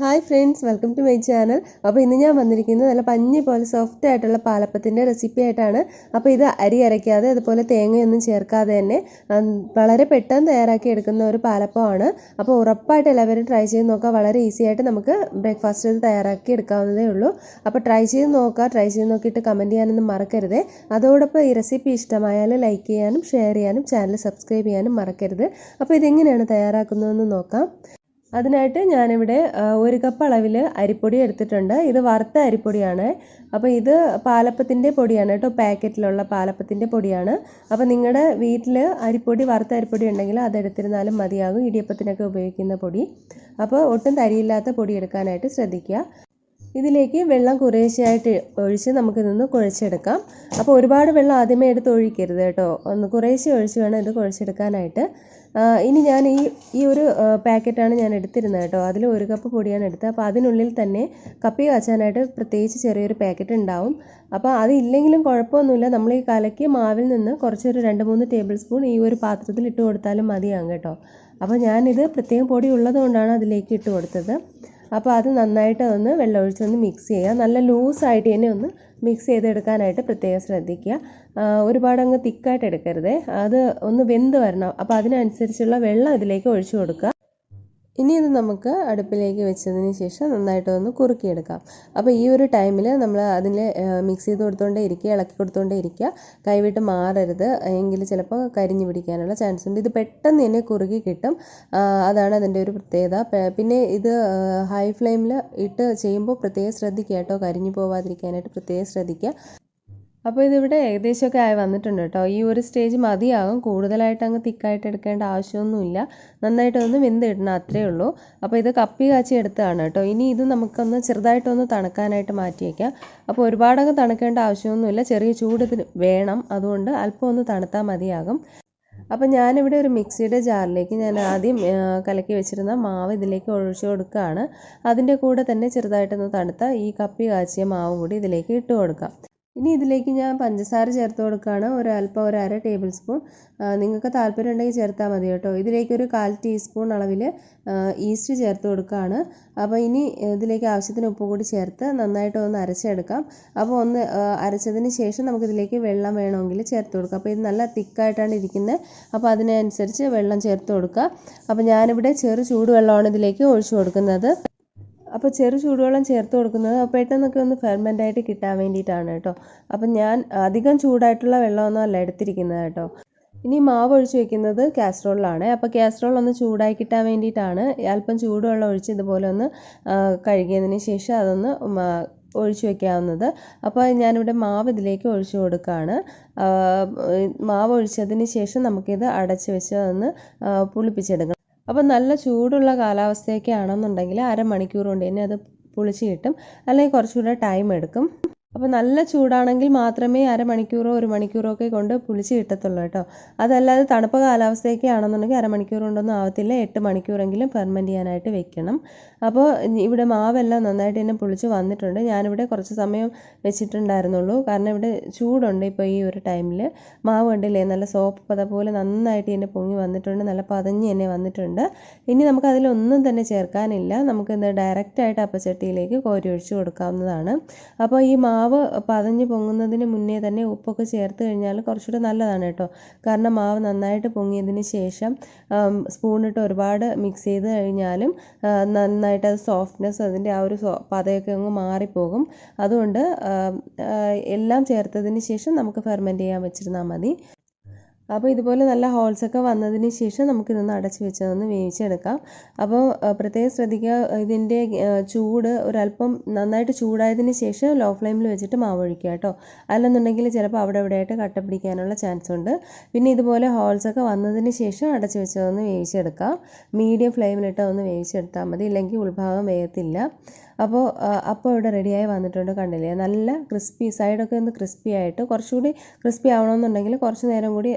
Hi friends, welcome to my channel. അപ്പോൾ ഇന്ന് ഞാൻ വന്നിരിക്കുന്നത് നല്ല പഞ്ഞി പോലെ സോഫ്റ്റ് ആയിട്ടുള്ള പാലപ്പത്തിൻ്റെ റെസിപ്പി ആയിട്ടാണ്. അപ്പോൾ ഇത് അരി അരയ്ക്കാതെ അതുപോലെ തേങ്ങയൊന്നും ചേർക്കാതെ തന്നെ വളരെ പെട്ടെന്ന് തയ്യാറാക്കി എടുക്കുന്ന ഒരു പാലപ്പമാണ്. അപ്പോൾ ഉറപ്പായിട്ട് എല്ലാവരും ട്രൈ ചെയ്ത് നോക്കുക. വളരെ ഈസി ആയിട്ട് നമുക്ക് ബ്രേക്ക്ഫാസ്റ്റ് ഇത് തയ്യാറാക്കി എടുക്കാവുന്നതേ ഉള്ളൂ. അപ്പോൾ ട്രൈ ചെയ്ത് നോക്കിയിട്ട് കമൻറ്റ് ചെയ്യാനൊന്നും മറക്കരുത്. അതോടൊപ്പം ഈ റെസിപ്പി ഇഷ്ടമായാൽ ലൈക്ക് ചെയ്യാനും ഷെയർ ചെയ്യാനും ചാനൽ സബ്സ്ക്രൈബ് ചെയ്യാനും മറക്കരുത്. അപ്പോൾ ഇതെങ്ങനെയാണ് തയ്യാറാക്കുന്നതെന്ന് നോക്കാം. അതിനായിട്ട് ഞാനിവിടെ 1 കപ്പ് അളവിൽ അരിപ്പൊടി എടുത്തിട്ടുണ്ട്. ഇത് വറുത്ത അരിപ്പൊടിയാണ്. അപ്പോൾ ഇത് പാലപ്പത്തിൻ്റെ പൊടിയാണ് കേട്ടോ, പാക്കറ്റിലുള്ള പാലപ്പത്തിൻ്റെ പൊടിയാണ്. അപ്പോൾ നിങ്ങളുടെ വീട്ടിൽ വറുത്ത അരിപ്പൊടി ഉണ്ടെങ്കിൽ അതെടുത്തിരുന്നാലും മതിയാകും, ഇടിയപ്പത്തിനൊക്കെ ഉപയോഗിക്കുന്ന പൊടി. അപ്പോൾ ഒട്ടും തരിയില്ലാത്ത പൊടി എടുക്കാനായിട്ട് ശ്രദ്ധിക്കുക. ഇതിലേക്ക് വെള്ളം കുറേശ്ശെയായിട്ട് ഒഴിച്ച് നമുക്കിതൊന്ന് കുഴച്ചെടുക്കാം. അപ്പോൾ ഒരുപാട് വെള്ളം ആദ്യമേ എടുത്ത് ഒഴിക്കരുത് കേട്ടോ, ഒന്ന് കുറേശ്ശെ ഒഴിച്ച് വേണം ഇത് കുഴച്ചെടുക്കാനായിട്ട്. ഇനി ഞാൻ ഈ ഒരു പാക്കറ്റാണ് ഞാൻ എടുത്തിരുന്നത് കേട്ടോ. അതിൽ 1 കപ്പ് പൊടിയാണ് എടുത്തത്. അപ്പോൾ അതിനുള്ളിൽ തന്നെ കപ്പി കാച്ചാനായിട്ട് പ്രത്യേകിച്ച് ചെറിയൊരു പാക്കറ്റ് ഉണ്ടാവും. അപ്പോൾ അതില്ലെങ്കിലും കുഴപ്പമൊന്നുമില്ല. നമ്മൾ ഈ കലക്കിയ മാവിൽ നിന്ന് കുറച്ചൊരു 2-3 ടേബിൾ സ്പൂൺ ഈ ഒരു പാത്രത്തിൽ ഇട്ട് കൊടുത്താലും മതിയാകും കേട്ടോ. അപ്പോൾ ഞാനിത് പ്രത്യേകം പൊടി ഉള്ളത് കൊണ്ടാണ് അതിലേക്ക് ഇട്ട് കൊടുത്തത്. അപ്പോൾ അത് നന്നായിട്ട് ഒന്ന് വെള്ളമൊഴിച്ചൊന്ന് മിക്സ് ചെയ്യുക. നല്ല ലൂസായിട്ട് തന്നെ ഒന്ന് മിക്സ് ചെയ്തെടുക്കാനായിട്ട് പ്രത്യേകം ശ്രദ്ധിക്കുക. ഒരുപാട് അങ്ങ് തിക്കായിട്ട് എടുക്കരുത്, അത് ഒന്ന് വെന്ത് വരണം. അപ്പോൾ അതിനനുസരിച്ചുള്ള വെള്ളം ഇതിലേക്ക് ഒഴിച്ചു കൊടുക്കുക. ഇനി ഇത് നമുക്ക് അടുപ്പിലേക്ക് വെച്ചതിന് ശേഷം നന്നായിട്ടൊന്ന് കുറുക്കിയെടുക്കാം. അപ്പോൾ ഈ ഒരു ടൈമിൽ നമ്മൾ അതിൽ മിക്സ് ചെയ്ത് കൊടുത്തുകൊണ്ടേ ഇരിക്കുക, ഇളക്കി കൊടുത്തുകൊണ്ടേ ഇരിക്കുക. കൈവിട്ട് മാറരുത്, എങ്കിൽ ചിലപ്പോൾ കരിഞ്ഞു പിടിക്കാനുള്ള ചാൻസ് ഉണ്ട്. ഇത് പെട്ടെന്ന് തന്നെ കുറുകി കിട്ടും, അതാണ് അതിൻ്റെ ഒരു പ്രത്യേകത. പിന്നെ ഇത് ഹൈ ഫ്ലെയിമിൽ ഇട്ട് ചെയ്യുമ്പോൾ പ്രത്യേകം ശ്രദ്ധിക്കുക കേട്ടോ, കരിഞ്ഞു പോവാതിരിക്കാനായിട്ട് പ്രത്യേകം ശ്രദ്ധിക്കുക. അപ്പോൾ ഇതിവിടെ ഏകദേശമൊക്കെ ആയി വന്നിട്ടുണ്ട് കേട്ടോ. ഈ ഒരു സ്റ്റേജ് മതിയാകും, കൂടുതലായിട്ട് അങ്ങ് തിക്കായിട്ട് എടുക്കേണ്ട ആവശ്യമൊന്നുമില്ല. നന്നായിട്ടൊന്ന് വെന്തിടണം, അത്രയേ ഉള്ളൂ. അപ്പോൾ ഇത് കപ്പി കാച്ചി എടുത്തതാണ് കേട്ടോ. ഇനി ഇത് നമുക്കൊന്ന് ചെറുതായിട്ടൊന്ന് തണുക്കാനായിട്ട് മാറ്റി വയ്ക്കാം. അപ്പോൾ ഒരുപാടങ്ങ് തണുക്കേണ്ട ആവശ്യമൊന്നുമില്ല, ചെറിയ ചൂട് ഇതിന് വേണം, അതുകൊണ്ട് അല്പം ഒന്ന് തണുത്താൽ മതിയാകും. അപ്പോൾ ഞാനിവിടെ ഒരു മിക്സിയുടെ ജാറിലേക്ക് ഞാൻ ആദ്യം കലക്കി വെച്ചിരുന്ന മാവ് ഇതിലേക്ക് ഒഴിച്ചു കൊടുക്കുകയാണ്. അതിൻ്റെ കൂടെ തന്നെ ചെറുതായിട്ടൊന്ന് തണുത്ത ഈ കപ്പി കാച്ചിയ മാവും കൂടി ഇതിലേക്ക് ഇട്ട് കൊടുക്കാം. ഇനി ഇതിലേക്ക് ഞാൻ പഞ്ചസാര ചേർത്ത് കൊടുക്കുകയാണ്, ഒരു 1/2 ടേബിൾ സ്പൂൺ. നിങ്ങൾക്ക് താല്പര്യം ഉണ്ടെങ്കിൽ ചേർത്താൽ മതി കേട്ടോ. ഇതിലേക്ക് ഒരു 1/4 ടീസ്പൂൺ അളവിൽ ഈസ്റ്റ് ചേർത്ത് കൊടുക്കുകയാണ്. അപ്പോൾ ഇനി ഇതിലേക്ക് ആവശ്യത്തിന് ഉപ്പ് കൂടി ചേർത്ത് നന്നായിട്ട് ഒന്ന് അരച്ചെടുക്കാം. അപ്പോൾ ഒന്ന് അരച്ചതിന് ശേഷം നമുക്കിതിലേക്ക് വെള്ളം വേണമെങ്കിൽ ചേർത്ത് കൊടുക്കാം. അപ്പോൾ ഇത് നല്ല തിക്കായിട്ടാണ് ഇരിക്കുന്നത്, അപ്പോൾ അതിനനുസരിച്ച് വെള്ളം ചേർത്ത് കൊടുക്കുക. അപ്പോൾ ഞാനിവിടെ ചെറു ചൂടുവെള്ളമാണ് ഇതിലേക്ക് ഒഴിച്ചു കൊടുക്കുന്നത്. അപ്പോൾ ചെറു ചൂടുവെള്ളം ചേർത്ത് കൊടുക്കുന്നത് പെട്ടെന്നൊക്കെ ഒന്ന് ഫെർമെൻ്റായിട്ട് കിട്ടാൻ വേണ്ടിയിട്ടാണ് കേട്ടോ. അപ്പം ഞാൻ അധികം ചൂടായിട്ടുള്ള വെള്ളമൊന്നും അല്ല എടുത്തിരിക്കുന്നത് കേട്ടോ. ഇനി മാവ് ഒഴിച്ച് വെക്കുന്നത് കാസറോളിലാണ്. അപ്പോൾ കാസറോൾ ഒന്ന് ചൂടായി കിട്ടാൻ വേണ്ടിയിട്ടാണ് അല്പം ചൂടുവെള്ളം ഒഴിച്ച് ഇതുപോലെ ഒന്ന് കഴുകിയതിന് ശേഷം അതൊന്ന് ഒഴിച്ചു വെക്കാവുന്നത്. അപ്പോൾ ഞാനിവിടെ മാവ് ഇതിലേക്ക് ഒഴിച്ചു കൊടുക്കുകയാണ്. മാവ് ഒഴിച്ചതിന് ശേഷം നമുക്കിത് അടച്ച് വെച്ച് ഒന്ന് പുളിപ്പിച്ചെടുക്കണം. അപ്പോൾ നല്ല ചൂടുള്ള കാലാവസ്ഥയൊക്കെ ആണെന്നുണ്ടെങ്കിൽ അരമണിക്കൂർ കൊണ്ട് തന്നെ അത് പുളിച്ച് കിട്ടും, അല്ലെങ്കിൽ കുറച്ചുകൂടെ ടൈം എടുക്കും. അപ്പോൾ നല്ല ചൂടാണെങ്കിൽ മാത്രമേ അരമണിക്കൂറോ 1 മണിക്കൂറോ ഒക്കെ കൊണ്ട് പുളിച്ച് കിട്ടത്തുള്ളൂ കേട്ടോ. അതല്ലാതെ തണുപ്പ് കാലാവസ്ഥയൊക്കെ ആണെന്നുണ്ടെങ്കിൽ അരമണിക്കൂർ കൊണ്ടൊന്നും ആവത്തില്ല, 8 മണിക്കൂറെങ്കിലും ഫെർമെൻറ്റ് ചെയ്യാനായിട്ട് വെക്കണം. അപ്പോൾ ഇവിടെ മാവെല്ലാം നന്നായിട്ട് തന്നെ പുളിച്ച് വന്നിട്ടുണ്ട്. ഞാനിവിടെ കുറച്ച് സമയം വെച്ചിട്ടുണ്ടായിരുന്നുള്ളൂ, കാരണം ഇവിടെ ചൂടുണ്ട്. ഇപ്പോൾ ഈ ഒരു ടൈമിൽ മാവ് കണ്ടില്ലേ, നല്ല സോപ്പ് പത പോലെ നന്നായിട്ട് തന്നെ പൊങ്ങി വന്നിട്ടുണ്ട്, നല്ല പതഞ്ഞ് തന്നെ വന്നിട്ടുണ്ട്. ഇനി നമുക്കതിലൊന്നും തന്നെ ചേർക്കാനില്ല, നമുക്കിത് ഡയറക്റ്റായിട്ട് അപ്പച്ചട്ടിയിലേക്ക് കോരി ഒഴിച്ച് കൊടുക്കാവുന്നതാണ്. അപ്പോൾ ഈ മാവ് പതഞ്ഞ് പൊങ്ങുന്നതിന് മുന്നേ തന്നെ ഉപ്പൊക്കെ ചേർത്ത് കഴിഞ്ഞാൽ കുറച്ചുകൂടെ നല്ലതാണ് കേട്ടോ. കാരണം മാവ് നന്നായിട്ട് പൊങ്ങിയതിന് ശേഷം സ്പൂണിട്ട് ഒരുപാട് മിക്സ് ചെയ്ത് കഴിഞ്ഞാലും നന്നായിട്ട് അത് സോഫ്റ്റ്നെസ്, അതിൻ്റെ ആ ഒരു പതയൊക്കെ അങ്ങ് മാറിപ്പോകും. അതുകൊണ്ട് എല്ലാം ചേർത്തതിന് ശേഷം നമുക്ക് ഫെർമെൻറ്റ് ചെയ്യാൻ വെച്ചിരുന്നാൽ മതി. അപ്പോൾ ഇതുപോലെ നല്ല ഹോൾസൊക്കെ വന്നതിന് ശേഷം നമുക്കിതൊന്ന് അടച്ച് വെച്ചതൊന്ന് വേവിച്ചെടുക്കാം. അപ്പോൾ പ്രത്യേകം ശ്രദ്ധിക്കുക, ഇതിൻ്റെ ചൂട് ഒരല്പം നന്നായിട്ട് ചൂടായതിന് ശേഷം ലോ ഫ്ലെയിമിൽ വെച്ചിട്ട് മാവ് ഒഴിക്കുക കേട്ടോ. അല്ലെന്നുണ്ടെങ്കിൽ ചിലപ്പോൾ അവിടെ ഇവിടെയായിട്ട് കട്ട പിടിക്കാനുള്ള ചാൻസ് ഉണ്ട്. പിന്നെ ഇതുപോലെ ഹോൾസൊക്കെ വന്നതിന് ശേഷം അടച്ച് വെച്ചതൊന്ന് വേവിച്ചെടുക്കാം. മീഡിയം ഫ്ലെയിമിലിട്ട് ഒന്ന് വേവിച്ചെടുത്താൽ മതി, ഇല്ലെങ്കിൽ ഉൾഭാഗം വേഗത്തില്ല. അപ്പോൾ ഇവിടെ റെഡിയായി വന്നിട്ടുണ്ട്, കണ്ടില്ലേ, നല്ല ക്രിസ്പി, സൈഡൊക്കെ ഒന്ന് ക്രിസ്പി ആയിട്ട്. കുറച്ചുകൂടി ക്രിസ്പി ആവണമെന്നുണ്ടെങ്കിൽ കുറച്ച് നേരം കൂടി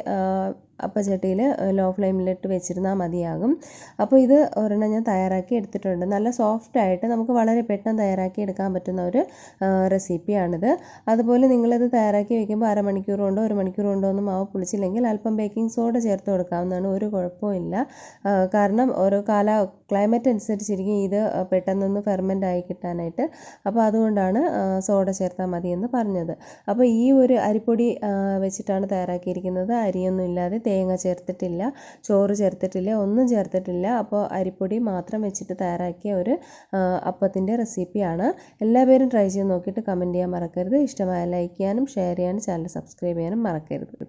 അപ്പച്ചട്ടിയിൽ ലോ ഫ്ലെയിമിലിട്ട് വെച്ചിരുന്നാൽ മതിയാകും. അപ്പോൾ ഇത് ഒരെണ്ണം ഞാൻ തയ്യാറാക്കി എടുത്തിട്ടുണ്ട്. നല്ല സോഫ്റ്റായിട്ട് നമുക്ക് വളരെ പെട്ടെന്ന് തയ്യാറാക്കി എടുക്കാൻ പറ്റുന്ന ഒരു റെസിപ്പിയാണിത്. അതുപോലെ നിങ്ങളിത് തയ്യാറാക്കി വയ്ക്കുമ്പോൾ അരമണിക്കൂർ കൊണ്ടോ 1 മണിക്കൂർ കൊണ്ടോ ഒന്നും മാവ് പുളിച്ചില്ലെങ്കിൽ അല്പം ബേക്കിംഗ് സോഡ ചേർത്ത് കൊടുക്കാവുന്നതാണ്, ഒരു കുഴപ്പമില്ല. കാരണം ഓരോ ക്ലൈമറ്റ് അനുസരിച്ചിരിക്കും ഇത് പെട്ടെന്നൊന്ന് ഫെർമെൻ്റ് ആയി കിട്ടാനായിട്ട്. അപ്പോൾ അതുകൊണ്ടാണ് സോഡ ചേർത്താൽ മതി എന്ന് പറഞ്ഞത്. അപ്പോൾ ഈ ഒരു അരിപ്പൊടി വെച്ചിട്ടാണ് തയ്യാറാക്കിയിരിക്കുന്നത്. അരിയൊന്നും ഇല്ലാതെ, തേങ്ങ ചേർത്തിട്ടില്ല, ചോറ് ചേർത്തിട്ടില്ല, ഒന്നും ചേർത്തിട്ടില്ല. അപ്പോൾ അരിപ്പൊടി മാത്രം വെച്ചിട്ട് തയ്യാറാക്കിയ ഒരു അപ്പത്തിൻ്റെ റെസിപ്പിയാണ്. എല്ലാവരും ട്രൈ ചെയ്ത് നോക്കിയിട്ട് കമൻറ്റ് ചെയ്യാൻ മറക്കരുത്. ഇഷ്ടമായ ലൈക്ക് ചെയ്യാനും ഷെയർ ചെയ്യാനും ചാനൽ സബ്സ്ക്രൈബ് ചെയ്യാനും മറക്കരുത്.